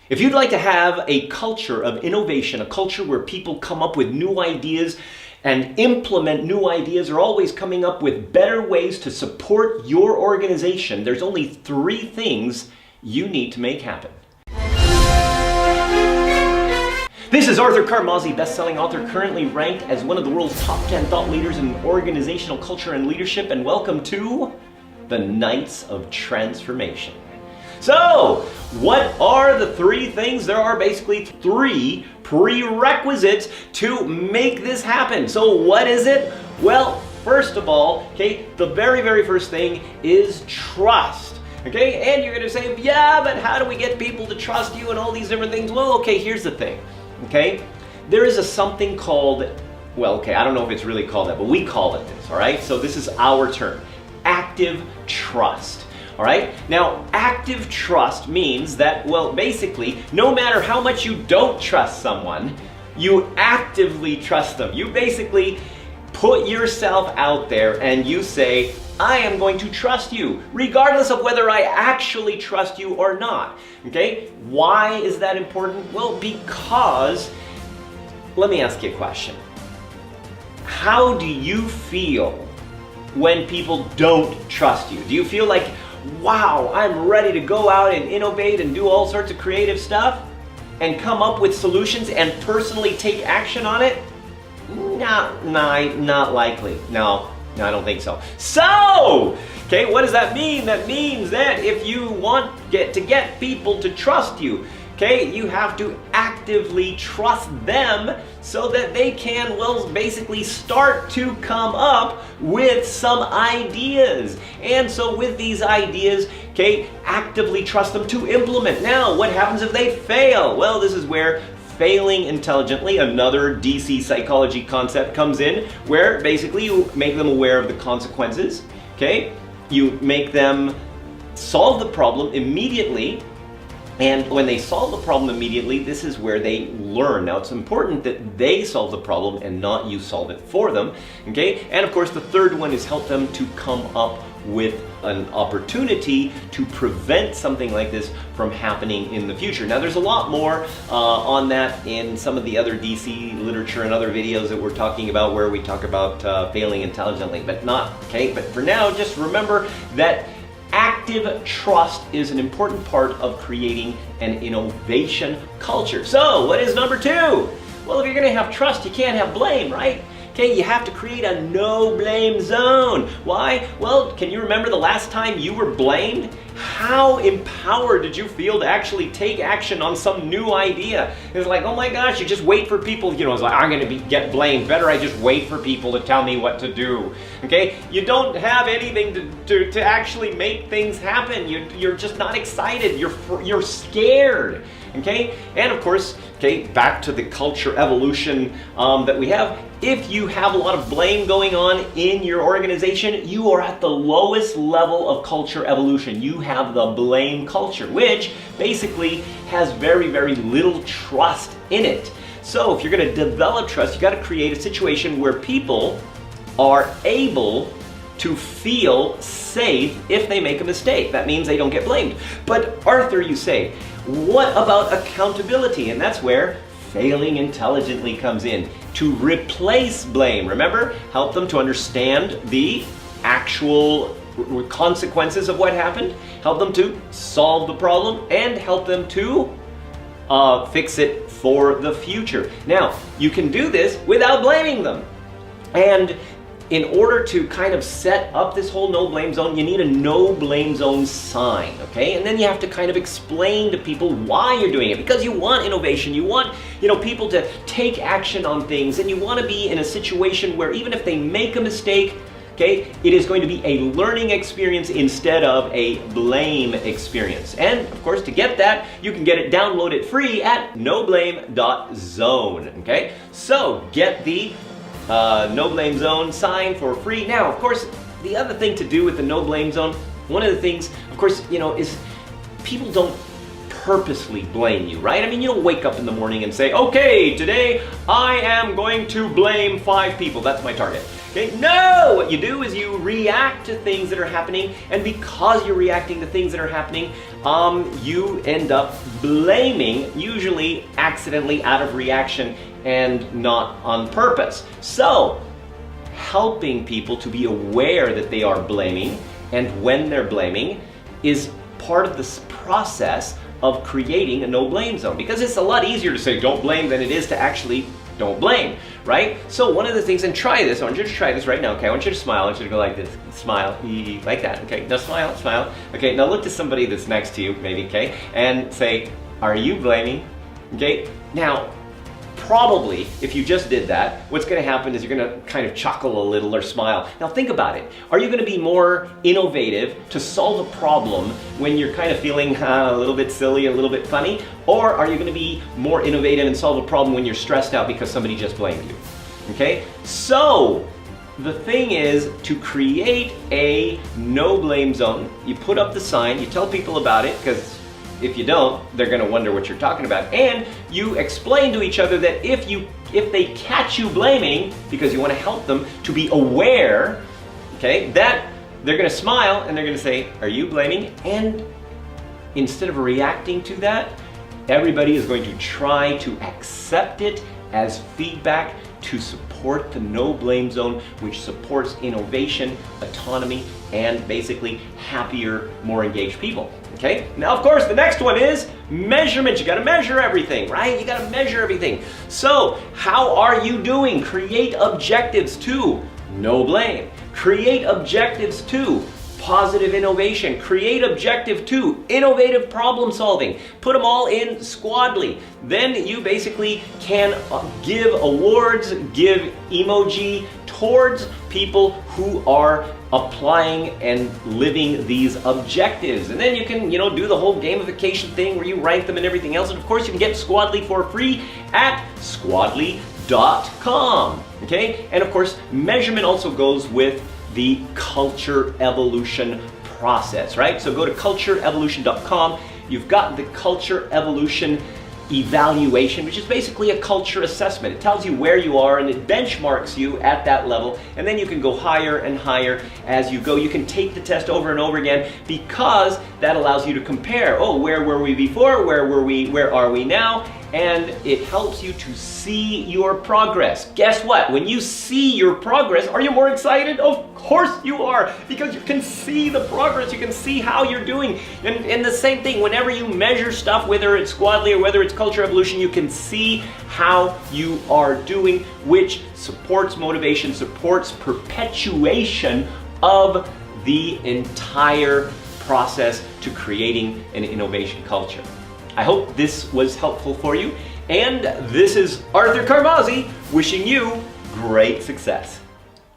If you'd like to have a culture of innovation, a culture where people come up with new ideas and implement new ideas, are always coming up with better ways to support your organization, there's only 3 things you need to make happen. This is Arthur Carmazzi, best-selling author, currently ranked as one of the world's top 10 thought leaders in organizational culture and leadership, and welcome to the Nights of Transformation. So, what are the 3 things? There are basically 3 prerequisites to make this happen. So what is it? Well, first of all, the very first thing is trust. And you're gonna say, yeah, but how do we get people to trust you and all these different things? Well, here's the thing, There is something called, I don't know if it's really called that, but we call it this, all right? So this is our term, active trust. All right? Now, active trust means that, basically, no matter how much you don't trust someone, you actively trust them. You basically put yourself out there and you say, I am going to trust you, regardless of whether I actually trust you or not. Why is that important? Well, because, let me ask you a question. How do you feel when people don't trust you? Do you feel like, wow, I'm ready to go out and innovate and do all sorts of creative stuff and come up with solutions and personally take action on it? Not likely. No, I don't think so. So, what does that mean? That means that if you want to get people to trust you, you have to actively trust them so that they can, basically start to come up with some ideas. And so with these ideas, actively trust them to implement. Now, what happens if they fail? Well, this is where failing intelligently, another DC psychology concept, comes in, where basically you make them aware of the consequences, You make them solve the problem immediately. And when they solve the problem immediately, this is where they learn. Now, it's important that they solve the problem and not you solve it for them, And of course, the third one is help them to come up with an opportunity to prevent something like this from happening in the future. Now, there's a lot more on that in some of the other DC literature and other videos that we're talking about, where we talk about failing intelligently, but for now, just remember that active trust is an important part of creating an innovation culture. So, what is number 2? Well, if you're going to have trust, you can't have blame, right? You have to create a no-blame zone. Why? Well, can you remember the last time you were blamed? How empowered did you feel to actually take action on some new idea? It's like, oh my gosh, you just wait for people, it's like, I'm going to get blamed. Better I just wait for people to tell me what to do. You don't have anything to actually make things happen. You're just not excited. You're scared. And of course, back to the culture evolution that we have. If you have a lot of blame going on in your organization, you are at the lowest level of culture evolution. You have the blame culture, which basically has very little trust in it. So if you're going to develop trust, you got to create a situation where people are able to feel safe if they make a mistake. That means they don't get blamed. But Arthur, you say, what about accountability? And that's where failing intelligently comes in, to replace blame. Remember, help them to understand the actual consequences of what happened, help them to solve the problem, and help them to fix it for the future. Now, you can do this without blaming them. And in order to kind of set up this whole no-blame zone, you need a no-blame zone sign, And then you have to kind of explain to people why you're doing it, because you want innovation, you want, people to take action on things, and you want to be in a situation where even if they make a mistake, it is going to be a learning experience instead of a blame experience. And of course, to get that, you can get it, download it free at noblame.zone, So get the no blame zone sign for free. Now, of course, the other thing to do with the no blame zone, one of the things, of course, is people don't purposely blame you, right? I mean, you don't wake up in the morning and say, okay, today I am going to blame 5 people. That's my target. Okay? No! What you do is you react to things that are happening, and because you're reacting to things that are happening, you end up blaming, usually accidentally out of reaction and not on purpose. So, helping people to be aware that they are blaming and when they're blaming is part of this process of creating a no blame zone, because it's a lot easier to say don't blame than it is to actually don't blame, right? So one of the things, and try this, I want you to try this right now, okay? I want you to smile, I want you to go like this, smile, like that, okay? Now smile, smile. Okay, now look to somebody that's next to you, maybe, okay? And say, are you blaming? Okay, now, probably, if you just did that, what's going to happen is you're going to kind of chuckle a little or smile. Now think about it. Are you going to be more innovative to solve a problem when you're kind of feeling a little bit silly, a little bit funny? Or are you going to be more innovative and solve a problem when you're stressed out because somebody just blamed you? Okay? So, the thing is to create a no blame zone. You put up the sign, you tell people about it, because if you don't, they're going to wonder what you're talking about. And you explain to each other that if they catch you blaming, because you want to help them to be aware, okay, that they're going to smile and they're going to say, are you blaming? And instead of reacting to that, everybody is going to try to accept it as feedback to support the no blame zone, which supports innovation, autonomy, and basically happier, more engaged people. Okay? Now, of course, the next one is measurement. You got to measure everything, right? You got to measure everything. So, how are you doing? Create objectives to no blame. Create objectives to positive innovation. Create objective 2, innovative problem solving. Put them all in squadly. Then you basically can give awards, give emoji towards people who are applying and living these objectives. And then you can, do the whole gamification thing where you rank them and everything else. And of course you can get Squadly for free at squadly.com. Okay? And of course, measurement also goes with the culture evolution process, right? So go to cultureevolution.com. You've got the culture evolution evaluation, which is basically a culture assessment. It tells you where you are and it benchmarks you at that level, and then you can go higher and higher as you go. You can take the test over and over again because that allows you to compare. Oh, where were we before? Where were we? Where are we now? And it helps you to see your progress. Guess what? When you see your progress, are you more excited? Of course you are, because you can see the progress. You can see how you're doing. And the same thing, whenever you measure stuff, whether it's Squadly or whether it's Culture Evolution, you can see how you are doing, which supports motivation, supports perpetuation of the entire process to creating an innovation culture. I hope this was helpful for you, and this is Arthur Carmazzi wishing you great success.